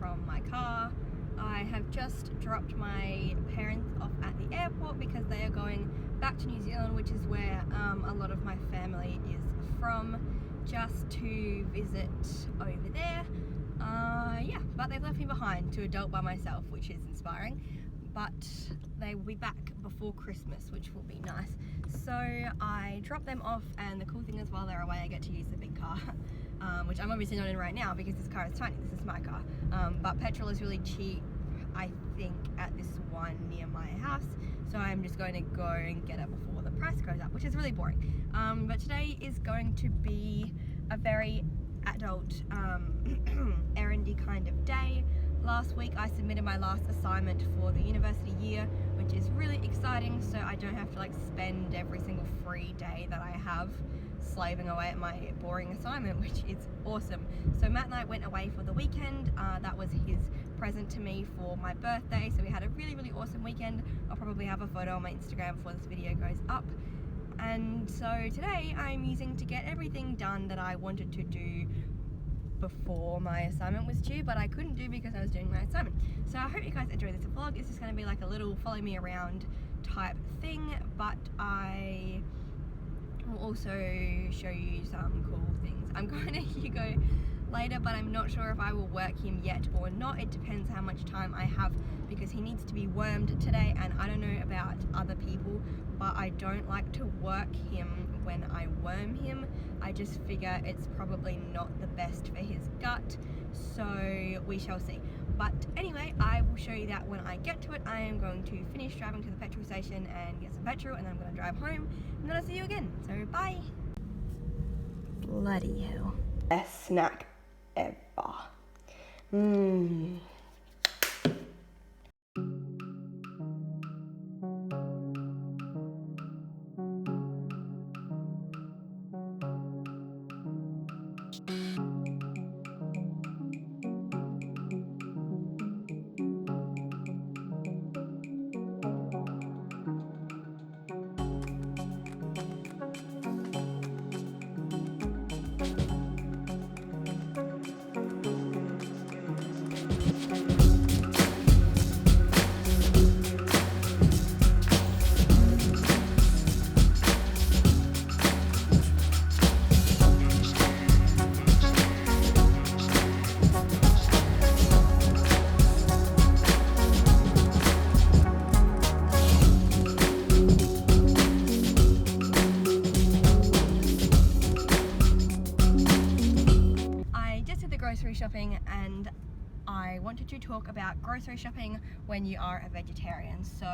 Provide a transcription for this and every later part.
from my car. I have just dropped my parents off at the airport because they are going back to New Zealand, which is where a lot of my family is from, just to visit over there. Yeah, but they've left me behind to adult by myself, which is inspiring. But they will be back before Christmas, which will be nice. So I dropped them off, and the cool thing is while they're away I get to use the big car, which I'm obviously not in right now because this car is tiny. This is my car, but petrol is really cheap, I think, at this one near my house, so I'm just going to go and get it before the price goes up, which is really boring. But today is going to be a very adult errandy kind of day. Last week I submitted my last assignment for the university year, which is really exciting, so I don't have to like spend every single free day that I have slaving away at my boring assignment, which is awesome. So Matt and I went away for the weekend. That was his present to me for my birthday, so we had a really awesome weekend. I'll probably have a photo on my Instagram before this video goes up. And so today I'm using to get everything done that I wanted to do before my assignment was due, but I couldn't do because I was doing my assignment. So I hope you guys enjoy this vlog. It's just going to be like a little follow me around type thing, but I will also show you some cool things. I'm going to Hugo later, but I'm not sure if I will work him yet or not. It depends how much time I have because he needs to be wormed today, and I don't know about other people, but I don't like to work him when I worm him. I just figure it's probably not the best for his gut, so we shall see. But anyway, I will show you that when I get to it. I am going to finish driving to the petrol station and get some petrol, and then I'm going to drive home, and then I'll see you again. So bye. Bloody hell. Best snack ever. Grocery shopping, and I wanted to talk about grocery shopping when you are a vegetarian. So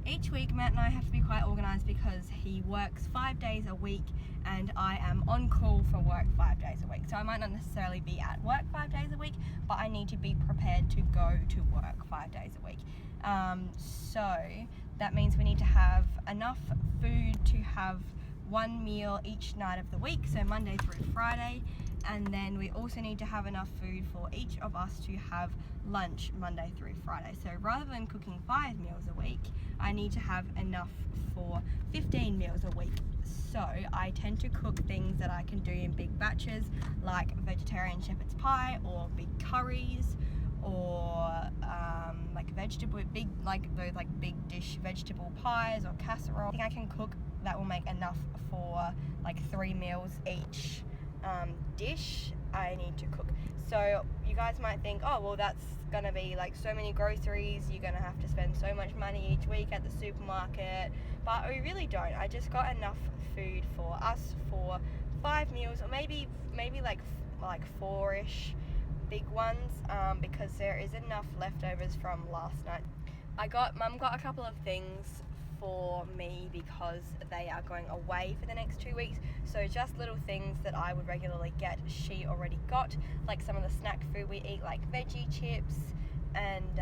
each week Matt and I have to be quite organized because he works 5 days a week and I am on call for work 5 days a week. So I might not necessarily be at work 5 days a week, but I need to be prepared to go to work 5 days a week. So that means we need to have enough food to have one meal each night of the week, so Monday through Friday. And then we also need to have enough food for each of us to have lunch Monday through Friday. So rather than cooking 5 meals a week, I need to have enough for 15 meals a week. So I tend to cook things that I can do in big batches, like vegetarian shepherd's pie or big curries, or like vegetable big, like those like big dish vegetable pies or casserole. I think I can cook that will make enough for like 3 meals each dish I need to cook. So you guys might think, oh well, that's gonna be like so many groceries, you're gonna have to spend so much money each week at the supermarket, but we really don't. I just got enough food for us for 5 meals, or maybe like 4-ish big ones, because there is enough leftovers from last night. Mum got a couple of things for me because they are going away for the next 2 weeks, so just little things that I would regularly get she already got, like some of the snack food we eat, like veggie chips and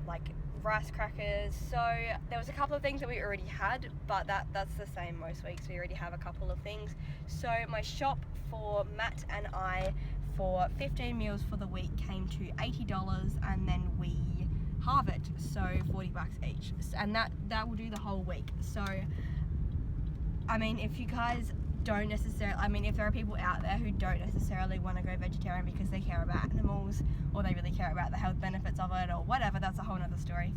like rice crackers. So there was a couple of things that we already had, but that's the same most weeks. We already have a couple of things. So my shop for Matt and I for 15 meals for the week came to $80, and then we halve it, so $40 each, and that will do the whole week. So I mean, if you guys don't necessarily, I mean, if there are people out there who don't necessarily want to go vegetarian because they care about animals or they really care about the health benefits of it or whatever, that's a whole nother story.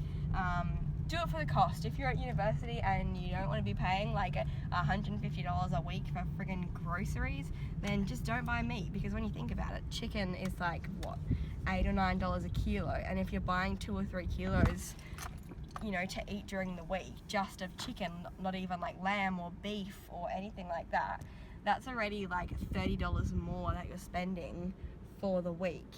Do it for the cost. If you're at university and you don't want to be paying like $150 a week for friggin' groceries, then just don't buy meat, because when you think about it, chicken is like, what, $8 or $9 a kilo, and if you're buying 2 or 3 kilos, you know, to eat during the week, just of chicken, not even like lamb or beef or anything like that, that's already like $30 more that you're spending for the week.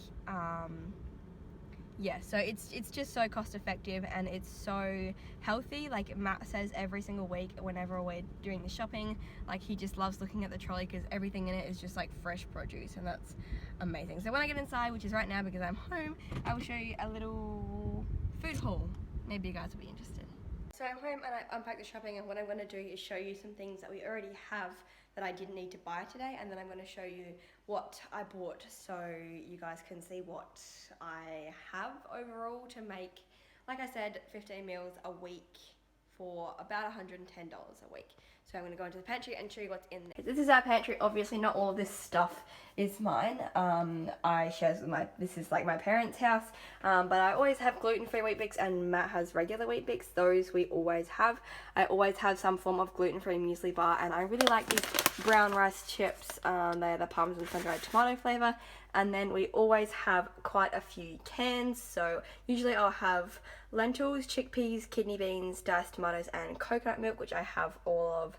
Yeah, so it's just so cost effective and it's so healthy. Like Matt says every single week whenever we're doing the shopping, like he just loves looking at the trolley because everything in it is just like fresh produce, and that's amazing. So when I get inside, which is right now because I'm home, I will show you a little food haul. Maybe you guys will be interested. So I'm home and I unpacked the shopping, and what I'm going to do is show you some things that we already have that I didn't need to buy today, and then I'm going to show you what I bought so you guys can see what I have overall to make, like I said, 15 meals a week for about $110 a week. So I'm going to go into the pantry and show you what's in there. This is our pantry. Obviously not all of this stuff is mine. I share this is like my parents' house, but I always have gluten-free Weet Bix and Matt has regular Weet Bix. Those we always have. I always have some form of gluten-free muesli bar, and I really like these brown rice chips. They're the Parmesan sun-dried tomato flavour. And then we always have quite a few cans, so usually I'll have lentils, chickpeas, kidney beans, diced tomatoes and coconut milk, which I have all of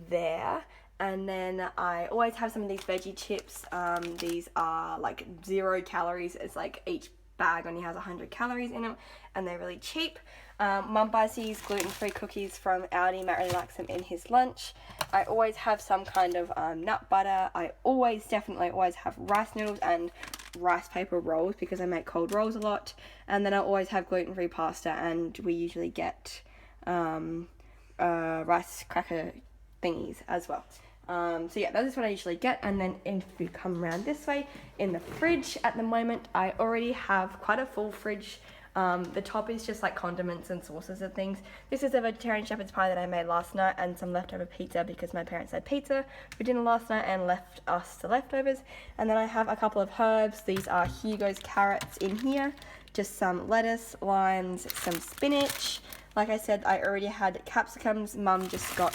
there. And then I always have some of these veggie chips. These are like 0 calories. It's like each bag only has 100 calories in them, and they're really cheap. Mum buys these gluten-free cookies from Aldi. Matt really likes them in his lunch. I always have some kind of nut butter. I definitely always have rice noodles and rice paper rolls because I make cold rolls a lot. And then I always have gluten-free pasta, and we usually get rice cracker thingies as well. So yeah, that is what I usually get. And then if we come around this way, in the fridge at the moment, I already have quite a full fridge. The top is just like condiments and sauces and things. This is a vegetarian shepherd's pie that I made last night, and some leftover pizza because my parents had pizza for dinner last night and left us the leftovers. And then I have a couple of herbs. These are Hugo's carrots in here, just some lettuce, limes, some spinach. Like I said, I already had capsicums. Mum just got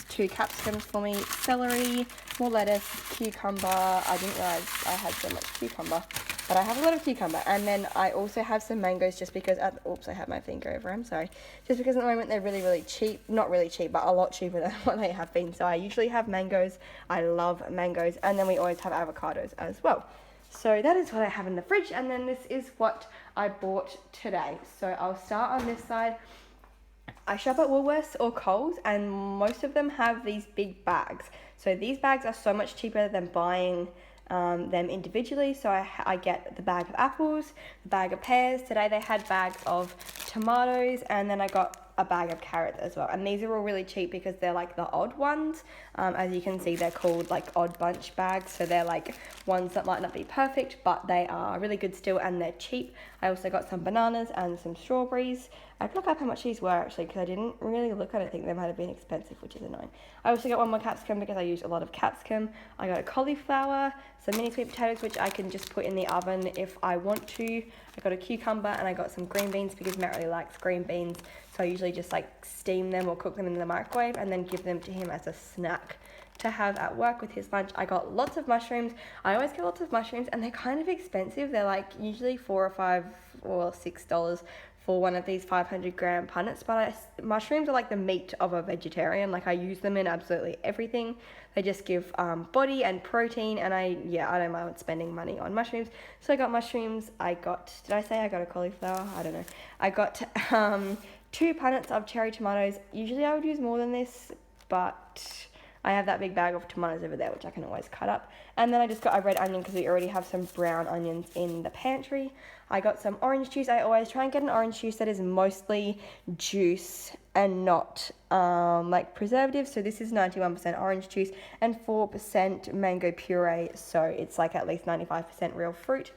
2 capsicums for me, celery, more lettuce, cucumber. I didn't realise I had so much cucumber, but I have a lot of cucumber. And then I also have some mangoes just because, oops, I have my finger over them, sorry. Just because at the moment they're really, really cheap. Not really cheap, but a lot cheaper than what they have been. So I usually have mangoes. I love mangoes. And then we always have avocados as well. So that is what I have in the fridge, and then this is what I bought today. So I'll start on this side. I shop at Woolworths or Coles, and most of them have these big bags. So these bags are so much cheaper than buying them individually. So I get the bag of apples, the bag of pears. Today they had bags of tomatoes, and then I got a bag of carrots as well. And these are all really cheap because they're like the odd ones. As you can see, they're called like odd bunch bags. So they're like ones that might not be perfect, but they are really good still, and they're cheap. I also got some bananas and some strawberries. I'd look up how much these were actually because I didn't really look. I don't think they might have been expensive, which is annoying. I also got one more capsicum because I use a lot of capsicum. I got a cauliflower, some mini sweet potatoes, which I can just put in the oven if I want to. I got a cucumber, and I got some green beans because Matt really likes green beans. So I usually just like steam them or cook them in the microwave and then give them to him as a snack to have at work with his lunch. I got lots of mushrooms. I always get lots of mushrooms, and they're kind of expensive. They're like usually $4 or $5 or $6 for one of these 500-gram punnets, but mushrooms are like the meat of a vegetarian. Like I use them in absolutely everything. They just give body and protein, and I don't mind spending money on mushrooms. So I got mushrooms. Did I say I got a cauliflower? I don't know. I got 2 punnets of cherry tomatoes. Usually I would use more than this, but I have that big bag of tomatoes over there, which I can always cut up. And then I just got a red onion because we already have some brown onions in the pantry. I got some orange juice. I always try and get an orange juice that is mostly juice and not like preservatives. So this is 91% orange juice and 4% mango puree. So it's like at least 95% real fruit.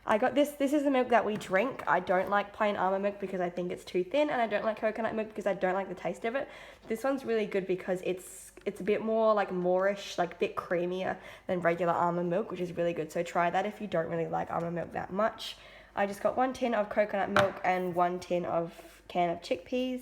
I got this is the milk that we drink. I don't like plain almond milk because I think it's too thin, and I don't like coconut milk because I don't like the taste of it. This one's really good because it's a bit more like moreish, like a bit creamier than regular almond milk, which is really good. So try that if you don't really like almond milk that much. I just got 1 tin of coconut milk and 1 tin of can of chickpeas.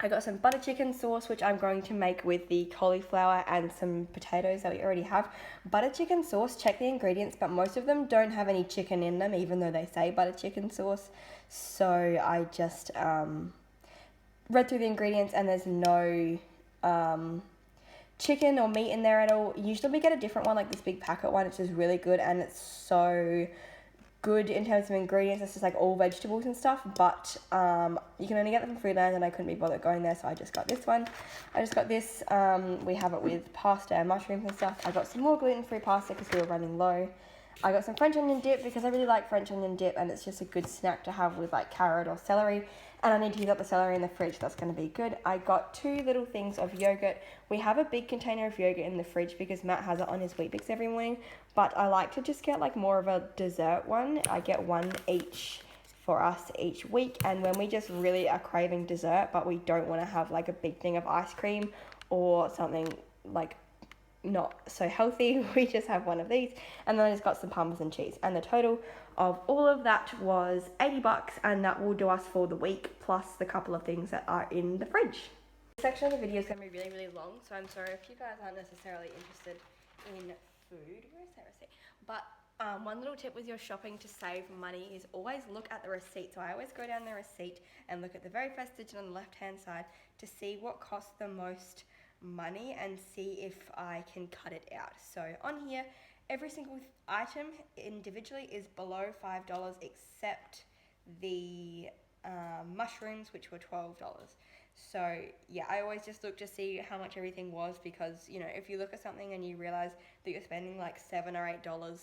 I got some butter chicken sauce, which I'm going to make with the cauliflower and some potatoes that we already have. Butter chicken sauce, check the ingredients, but most of them don't have any chicken in them, even though they say butter chicken sauce. So I just read through the ingredients, and there's no chicken or meat in there at all. Usually we get a different one, like this big packet one, which is really good, and it's so good in terms of ingredients. It's just like all vegetables and stuff, but you can only get them from Foodland, and I couldn't be bothered going there, so I just got this one. I just got this. We have it with pasta and mushrooms and stuff. I got some more gluten-free pasta because we were running low. I got some French onion dip because I really like French onion dip, and it's just a good snack to have with like carrot or celery. And I need to use up the celery in the fridge. That's going to be good. I got 2 little things of yogurt. We have a big container of yogurt in the fridge because Matt has it on his Weet-Bix every morning. But I like to just get like more of a dessert one. I get 1 each for us each week. And when we just really are craving dessert, but we don't want to have like a big thing of ice cream or something like not so healthy, we just have one of these. And then I just got some Parmesan cheese, and the total of all of that was $80, and that will do us for the week, plus the couple of things that are in the fridge. This section of the video is going to be really, really long, so I'm sorry if you guys aren't necessarily interested in food. Where's that receipt? But one little tip with your shopping to save money is always look at the receipt. So I always go down the receipt and look at the very first digit on the left hand side to see what costs the most money and see if I can cut it out. So on here, every single item individually is below $5 except the mushrooms, which were $12. So yeah, I always just look to see how much everything was, because you know, if you look at something and you realize that you're spending like $7 or $8,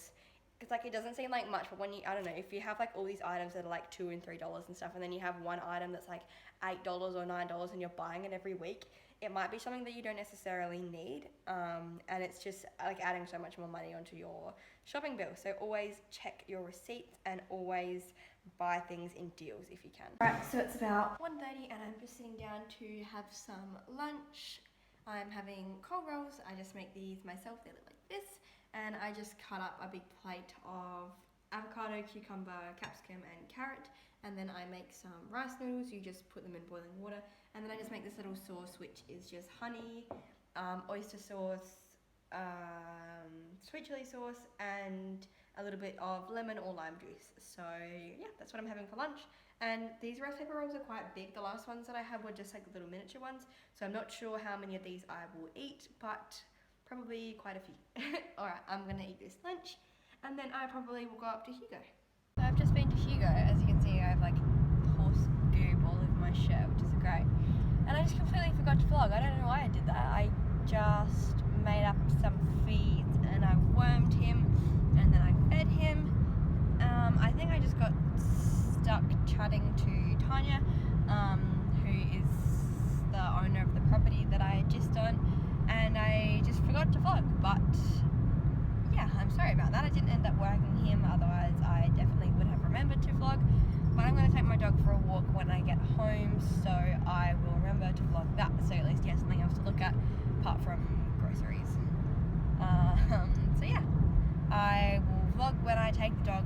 it's like, it doesn't seem like much, but when you, I don't know, if you have like all these items that are like $2 and $3 and stuff, and then you have one item that's like $8 or $9 and you're buying it every week, it might be something that you don't necessarily need, and it's just like adding so much more money onto your shopping bill. So always check your receipts and always buy things in deals if you can. Alright, so it's about 1:30 and I'm just sitting down to have some lunch. I'm having cold rolls. I just make these myself. They look like this, and I just cut up a big plate of avocado, cucumber, capsicum and carrot, and then I make some rice noodles. You just put them in boiling water, and then I just make this little sauce, which is just honey, oyster sauce, sweet chili sauce, and a little bit of lemon or lime juice. So yeah, that's what I'm having for lunch. And these rice paper rolls are quite big. The last ones that I had were just like little miniature ones, so I'm not sure how many of these I will eat, but probably quite a few. Alright, I'm gonna eat this lunch, and then I probably will go up to Hugo. So I've just been to Hugo. As you can see, I have like horse goob all over my shirt, which is great. And I just completely forgot to vlog. I don't know why I did that. I just made up some feeds and I wormed him and then I fed him. I think I just got stuck chatting to Tanya, who is the owner of the property that I just on, and I just forgot to vlog. But yeah, I'm sorry about that. I didn't end up working him, otherwise I definitely would have remembered to vlog. But I'm going to take my dog for a walk when I get home, so I will remember to vlog that, so at least he has something else to look at apart from groceries. So yeah, I will vlog when I take the dog